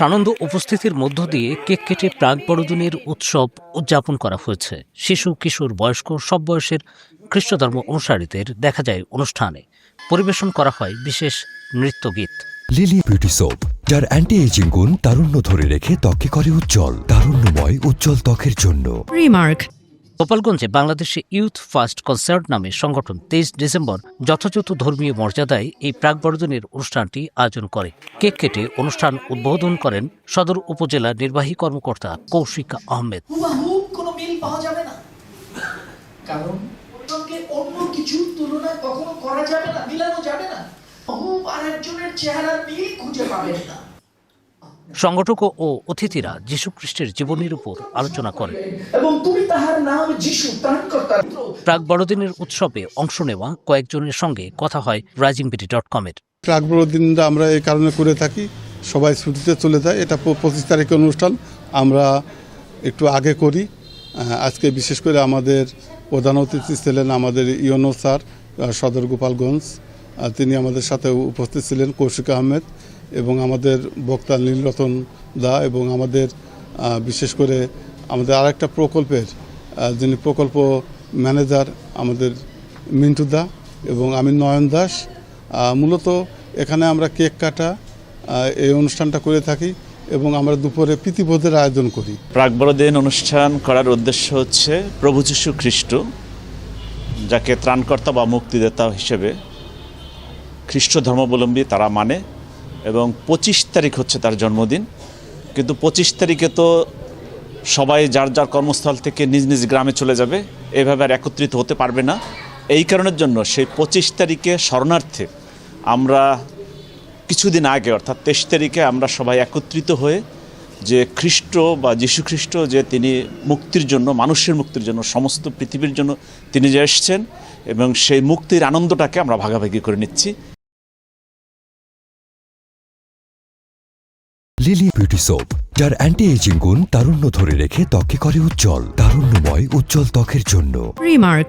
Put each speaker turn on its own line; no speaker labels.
সানন্দ উপস্থিতির মধ্য দিয়ে কেক কেটে প্রাক বড়দিনের উৎসব উদযাপন করা হয়েছে। শিশু, কিশোর, বয়স্ক সব বয়সের খ্রিস্টধর্ম অনুসারীদের দেখা যায় অনুষ্ঠানে। পরিবেশন করা হয় বিশেষ নৃত্যগীত।
লিলি বিউটি সোপ, যার অ্যান্টি এজিং গুণ তারুণ্য ধরে রেখে ত্বকে করে উজ্জ্বল, তারুণ্যময় উজ্জ্বল ত্বকের জন্য।
রিমার্ক।
গোপালগঞ্জে বাংলাদেশে ইউথ ফার্স্ট কনসার্ট নামে সংগঠন 23 ডিসেম্বর যথাযথ ধর্মীয় মর্যাদায় এই প্রাক বড়দিনের অনুষ্ঠানটি আয়োজন করে। কেক কেটে অনুষ্ঠান উদ্বোধন করেন সদর উপজেলা নির্বাহী কর্মকর্তা কৌশিক আহমেদ।
হুবহুব কোনো মিল পাওয়া যাবে না, কারণ সঙ্গে অন্য কিছুর তুলনা কখনো করা যাবে না, মিলানো যাবে না। হুবহুব আর একজনের চেহারার মিল খুঁজে পাবেন না।
সংগঠক ও অতিথিরা যীশু খ্রিস্টের জীবনীর উপর আলোচনা করেন
এবং তুমি তাহার নাম যিশু ত্রাণকর্তা।
প্রাক বড়দিনের উৎসবে অংশ নেওয়া কয়েকজনের সঙ্গে কথা হয় risingbeauty.com-এর।
প্রাক বড়দিনটা আমরা এই কারণে করে থাকি, সবাই ছুটিতে চলে যায়। এটা 25 তারিখের অনুষ্ঠান, আমরা একটু আগে করি। আজকে বিশেষ করে আমাদের প্রধান অতিথি ছিলেন আমাদের ইউনো স্যার, সদর গোপালগঞ্জ। তিনি আমাদের সাথে উপস্থিত ছিলেন কৌশিক আহমেদ, এবং আমাদের বক্তা নীলরতন দা, এবং আমাদের বিশেষ করে আমাদের আরেকটা প্রকল্পের যিনি প্রকল্প ম্যানেজার আমাদের মিন্টু দা, এবং আমি নয়ন দাস। মূলত এখানে আমরা কেক কাটা এই অনুষ্ঠানটা করে থাকি, এবং আমরা দুপুরে প্রীতিভোজের আয়োজন করি।
প্রাক বড়দিন অনুষ্ঠান করার উদ্দেশ্য হচ্ছে প্রভু যীশু খ্রিস্ট, যাকে ত্রাণকর্তা বা মুক্তিদাতা হিসেবে খ্রিস্ট ধর্মাবলম্বী তারা মানে, এবং 25 তারিখ হচ্ছে তার জন্মদিন। কিন্তু 25 তারিখে তো সবাই যার যার কর্মস্থল থেকে নিজ নিজ গ্রামে চলে যাবে, এভাবে আর একত্রিত হতে পারবে না। এই কারণের জন্য সেই 25 তারিখে স্মরণার্থে আমরা কিছুদিন আগে অর্থাৎ 23 তারিখে আমরা সবাই একত্রিত হয়ে যে খ্রিস্ট বা যীশু খ্রিস্ট যে তিনি মুক্তির জন্য, মানুষের মুক্তির জন্য, সমস্ত পৃথিবীর জন্য তিনি যে এসেছেন, এবং সেই মুক্তির আনন্দটাকে আমরা ভাগাভাগি করে নিচ্ছি।
লিলি বিউটি সোপ, যার অ্যান্টি এজিং গুণ তারুণ্য ধরে রেখে ত্বকে করে উজ্জ্বল, তারুণ্যময় উজ্জ্বল ত্বকের জন্য।
রিমার্ক।